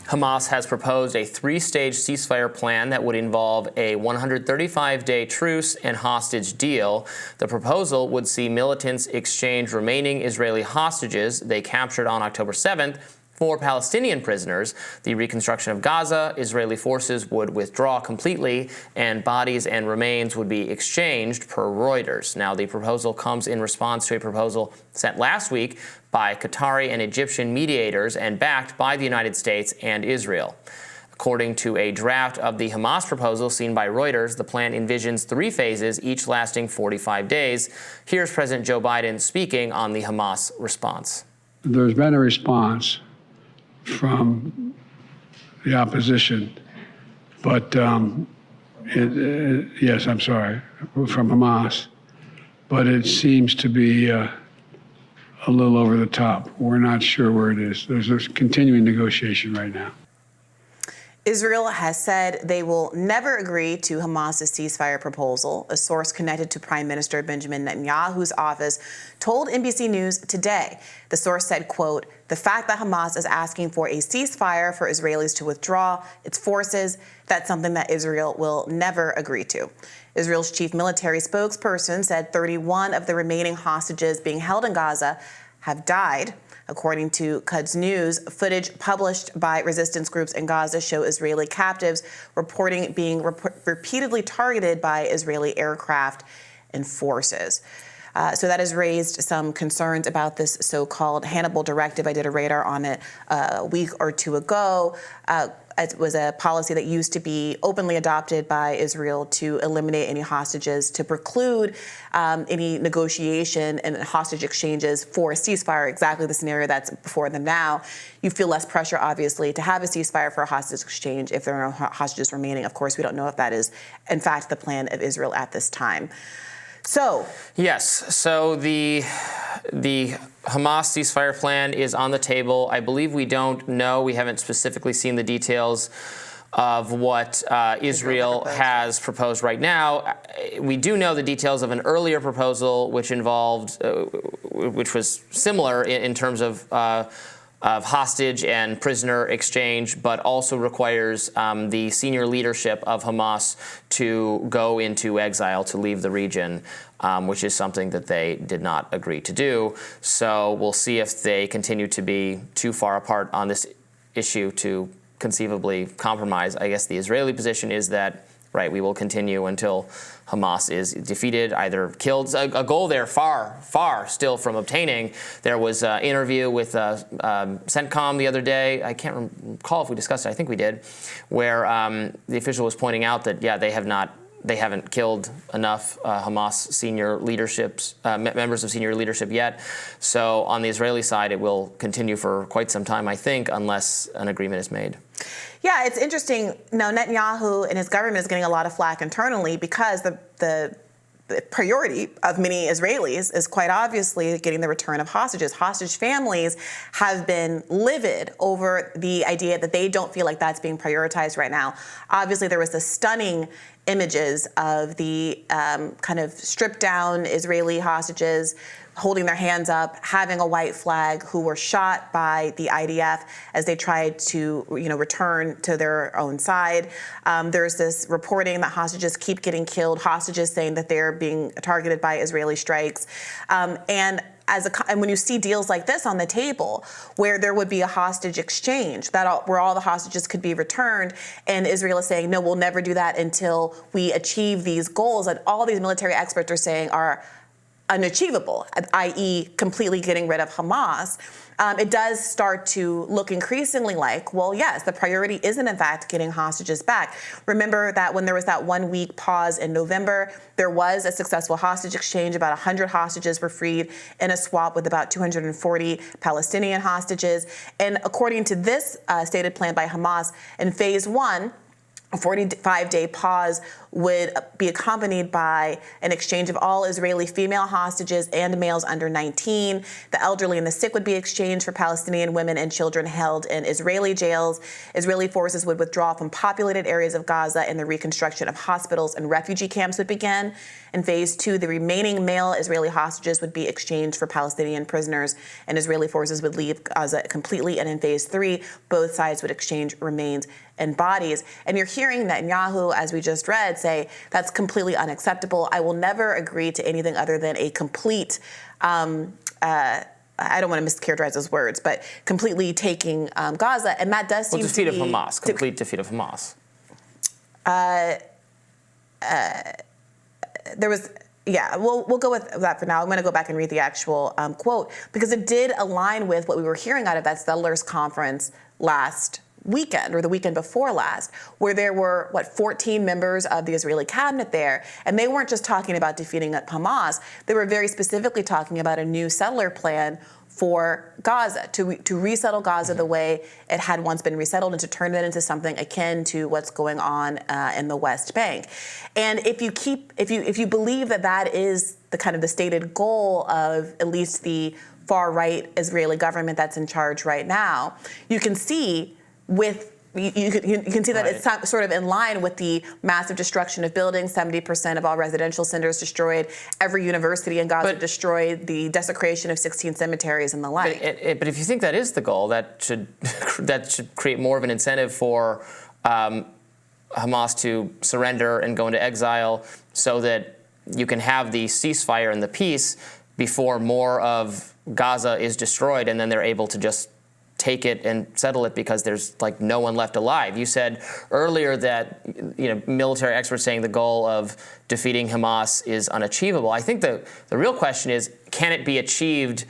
Hamas has proposed a three-stage ceasefire plan that would involve a 135-day truce and hostage deal. The proposal would see militants exchange remaining Israeli hostages they captured on October 7th for Palestinian prisoners. The reconstruction of Gaza, Israeli forces would withdraw completely, and bodies and remains would be exchanged, per Reuters. Now, the proposal comes in response to a proposal sent last week by Qatari and Egyptian mediators and backed by the United States and Israel. According to a draft of the Hamas proposal seen by Reuters, the plan envisions 3 phases, each lasting 45 days. Here's President Joe Biden speaking on the Hamas response. There's been a response from the opposition, but from Hamas, but it seems to be a little over the top. We're not sure where it is. There's a continuing negotiation right now. Israel has said they will never agree to Hamas's ceasefire proposal. A source connected to Prime Minister Benjamin Netanyahu's office told NBC News today. The source said, quote, "The fact that Hamas is asking for a ceasefire for Israelis to withdraw its forces, that's something that Israel will never agree to." Israel's chief military spokesperson said 31 of the remaining hostages being held in Gaza have died. According to Quds News, footage published by resistance groups in Gaza show Israeli captives reporting being repeatedly targeted by Israeli aircraft and forces. So that has raised some concerns about this so-called Hannibal Directive. I did a radar on it a week or two ago. It was a policy that used to be openly adopted by Israel to eliminate any hostages, to preclude any negotiation and hostage exchanges for a ceasefire, exactly the scenario that's before them now. You feel less pressure, obviously, to have a ceasefire for a hostage exchange if there are no hostages remaining. Of course, we don't know if that is, in fact, the plan of Israel at this time. So yes, so the Hamas ceasefire plan is on the table. I believe we don't know, we haven't specifically seen the details of what Israel has proposed right now. We do know the details of an earlier proposal which involved, which was similar in terms of hostage and prisoner exchange, but also requires the senior leadership of Hamas to go into exile, to leave the region, which is something that they did not agree to do. So we'll see if they continue to be too far apart on this issue to conceivably compromise. I guess the Israeli position is that, right, we will continue until Hamas is defeated, either killed. A goal they're far still from obtaining. There was an interview with CENTCOM the other day. I can't recall if we discussed it. I think we did, where the official was pointing out that, yeah, they haven't killed enough Hamas senior leaderships, members of senior leadership yet. So on the Israeli side, it will continue for quite some time, I think, unless an agreement is made. Yeah, it's interesting. Now, Netanyahu and his government is getting a lot of flack internally because the priority of many Israelis is quite obviously getting the return of hostages. Hostage families have been livid over the idea that they don't feel like that's being prioritized right now. Obviously, there was the stunning images of the kind of stripped down Israeli hostages holding their hands up, having a white flag, who were shot by the IDF as they tried to, return to their own side. There's this reporting that hostages keep getting killed, hostages saying that they're being targeted by Israeli strikes. And when you see deals like this on the table, where there would be a hostage exchange, where all the hostages could be returned, and Israel is saying, no, we'll never do that until we achieve these goals that all these military experts are saying are unachievable, i.e. completely getting rid of Hamas, it does start to look increasingly like, well, yes, the priority isn't in fact getting hostages back. Remember that when there was that 1 week pause in November, there was a successful hostage exchange. About 100 hostages were freed in a swap with about 240 Palestinian hostages. And according to this stated plan by Hamas, in phase 1, a 45-day pause would be accompanied by an exchange of all Israeli female hostages and males under 19. The elderly and the sick would be exchanged for Palestinian women and children held in Israeli jails. Israeli forces would withdraw from populated areas of Gaza, and the reconstruction of hospitals and refugee camps would begin. In phase 2, the remaining male Israeli hostages would be exchanged for Palestinian prisoners, and Israeli forces would leave Gaza completely. And in phase 3, both sides would exchange remains and bodies. And you're hearing Netanyahu, as we just read, say that's completely unacceptable. I will never agree to anything other than a complete, I don't want to mischaracterize those words, but completely taking Gaza. And that does seem to be... defeat of Hamas, complete defeat of Hamas. There was... Yeah, we'll go with that for now. I'm going to go back and read the actual quote, because it did align with what we were hearing out of that settlers conference last weekend, or the weekend before last, where there were, 14 members of the Israeli cabinet there. And they weren't just talking about defeating Hamas. They were very specifically talking about a new settler plan for Gaza, to resettle Gaza the way it had once been resettled, and to turn it into something akin to what's going on in the West Bank. And if you believe that that is the kind of the stated goal of at least the far right Israeli government that's in charge right now, you can see you can see that it's sort of in line with the massive destruction of buildings, 70% of all residential centers destroyed, every university in Gaza destroyed, the desecration of 16 cemeteries and the like. But if you think that is the goal, that should create more of an incentive for Hamas to surrender and go into exile, so that you can have the ceasefire and the peace before more of Gaza is destroyed, and then they're able to just take it and settle it because there's no one left alive. You said earlier that military experts saying the goal of defeating Hamas is unachievable. I think the real question is, can it be achieved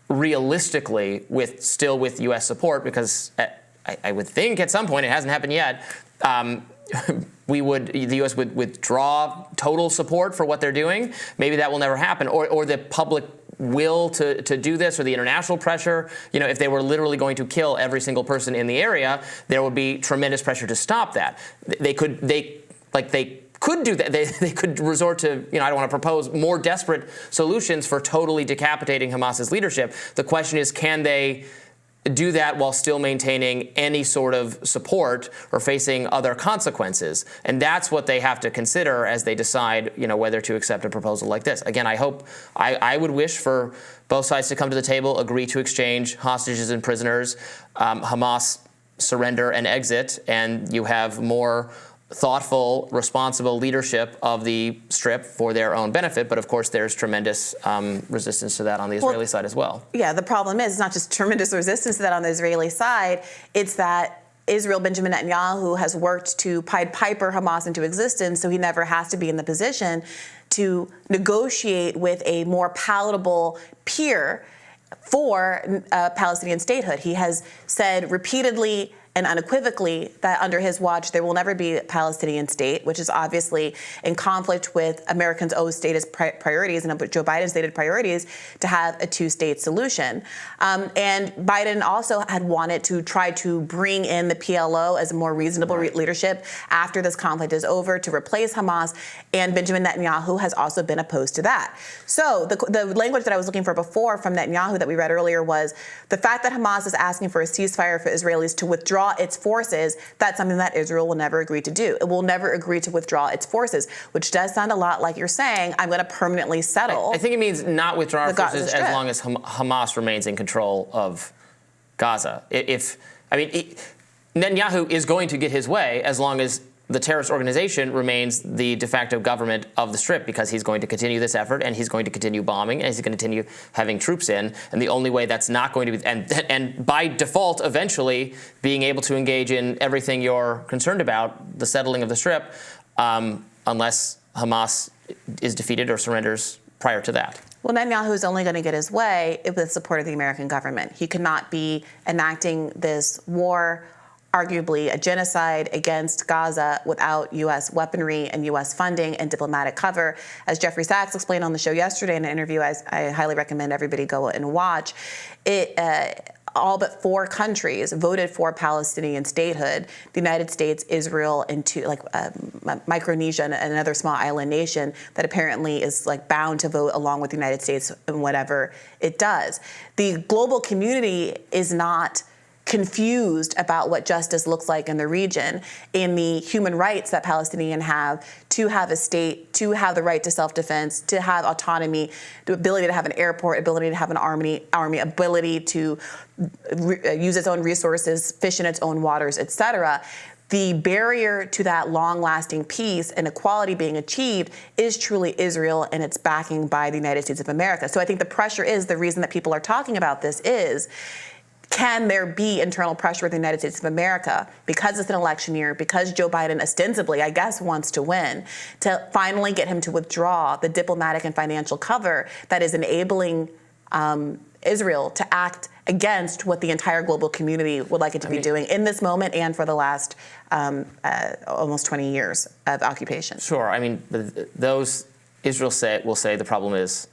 realistically with U.S. support? Because I would think at some point, it hasn't happened yet, the U.S. would withdraw total support for what they're doing. Maybe that will never happen, or the public will to do this, or the international pressure. If they were literally going to kill every single person in the area, there would be tremendous pressure to stop that. They could do that. They could resort to, I don't want to propose more desperate solutions for totally decapitating Hamas's leadership. The question is, can they do that while still maintaining any sort of support or facing other consequences? And that's what they have to consider as they decide, whether to accept a proposal like this. Again, I would wish for both sides to come to the table, agree to exchange hostages and prisoners, Hamas surrender and exit, and you have more thoughtful, responsible leadership of the Strip for their own benefit. But of course, there's tremendous resistance to that on the Israeli side as well. Yeah, the problem is, it's not just tremendous resistance to that on the Israeli side, it's that Benjamin Netanyahu has worked to Pied Piper Hamas into existence, so he never has to be in the position to negotiate with a more palatable peer for Palestinian statehood. He has said repeatedly and unequivocally that under his watch there will never be a Palestinian state, which is obviously in conflict with Americans' own stated priorities and Joe Biden's stated priorities to have a two-state solution. And Biden also had wanted to try to bring in the PLO as a more reasonable leadership after this conflict is over to replace Hamas, and Benjamin Netanyahu has also been opposed to that. So the language that I was looking for before from Netanyahu that we read earlier was the fact that Hamas is asking for a ceasefire for Israelis to withdraw its forces. That's something that Israel will never agree to do. It will never agree to withdraw its forces, which does sound a lot like you're saying, I'm going to permanently settle. I think it means not withdraw our forces as long as Hamas remains in control of Gaza. Netanyahu is going to get his way as long as the terrorist organization remains the de facto government of the Strip, because he's going to continue this effort, and he's going to continue bombing, and he's going to continue having troops in. And the only way that's not going to be, and by default, eventually being able to engage in everything you're concerned about, the settling of the Strip, unless Hamas is defeated or surrenders prior to that. Well, Netanyahu is only going to get his way with the support of the American government. He cannot be enacting this war, arguably a genocide against Gaza, without U.S. weaponry and U.S. funding and diplomatic cover. As Jeffrey Sachs explained on the show yesterday in an interview, I highly recommend everybody go and watch, all but 4 countries voted for Palestinian statehood: the United States, Israel, and Micronesia, and another small island nation that apparently is bound to vote along with the United States in whatever it does. The global community is not confused about what justice looks like in the region, in the human rights that Palestinians have to have a state, to have the right to self-defense, to have autonomy, the ability to have an airport, ability to have an army, ability to use its own resources, fish in its own waters, etc. The barrier to that long-lasting peace and equality being achieved is truly Israel and its backing by the United States of America. So I think the pressure is, the reason that people are talking about this is, can there be internal pressure with the United States of America, because it's an election year, because Joe Biden ostensibly, I guess, wants to win, to finally get him to withdraw the diplomatic and financial cover that is enabling Israel to act against what the entire global community would like it to be doing in this moment and for the last almost 20 years of occupation. Sure. I mean, those Israel will say the problem is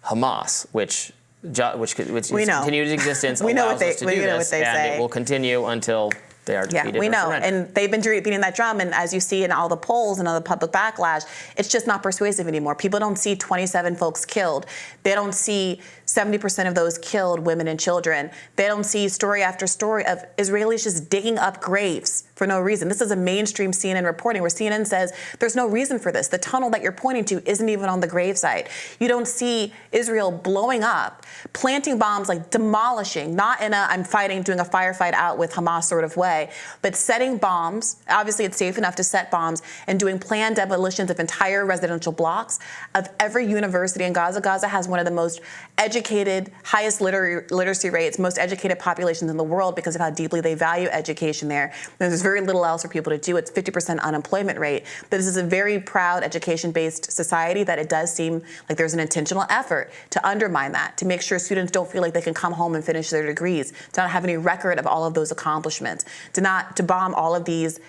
Hamas, which continued existence allows us to do this, and it will continue until they are defeated. Yeah, we know, surrendered. and they've been beating that drum, and as you see in all the polls and all the public backlash, it's just not persuasive anymore. People don't see 27 folks killed. They don't see 70% of those killed women and children. They don't see story after story of Israelis just digging up graves for no reason. This is a mainstream CNN reporting where CNN says there's no reason for this. The tunnel that you're pointing to isn't even on the gravesite. You don't see Israel blowing up, planting bombs, demolishing, not in a I'm fighting, doing a firefight out with Hamas sort of way, but setting bombs. Obviously, it's safe enough to set bombs, and doing planned demolitions of entire residential blocks of every university in Gaza. Gaza has one of the most educated, highest literacy rates, most educated populations in the world because of how deeply they value education there. There's very little else for people to do. It's 50% unemployment rate. But this is a very proud education-based society that it does seem like there's an intentional effort to undermine that, to make sure students don't feel like they can come home and finish their degrees, to not have any record of all of those accomplishments, to bomb all of these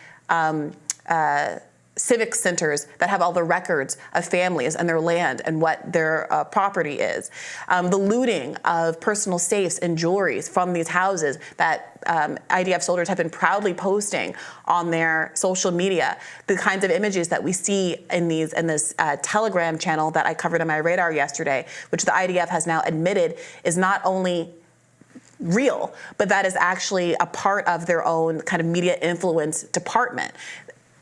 civic centers that have all the records of families and their land and what their property is. The looting of personal safes and jewelries from these houses that IDF soldiers have been proudly posting on their social media. The kinds of images that we see in this Telegram channel that I covered on my radar yesterday, which the IDF has now admitted is not only real, but that is actually a part of their own kind of media influence department.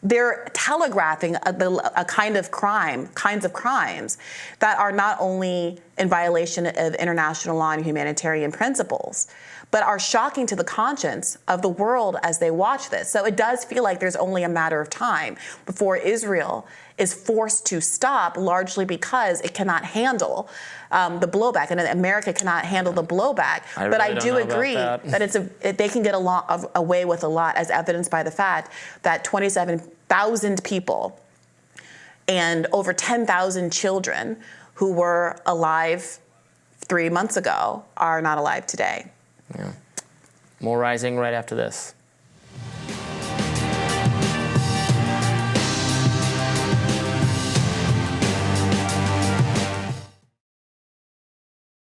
They're telegraphing kinds of crimes that are not only in violation of international law and humanitarian principles, but are shocking to the conscience of the world as they watch this. So it does feel like there's only a matter of time before Israel is forced to stop, largely because it cannot handle the blowback, and America cannot handle the blowback. But I do agree that they can get away with a lot, as evidenced by the fact that 27,000 people and over 10,000 children who were alive 3 months ago are not alive today. Yeah. More rising right after this.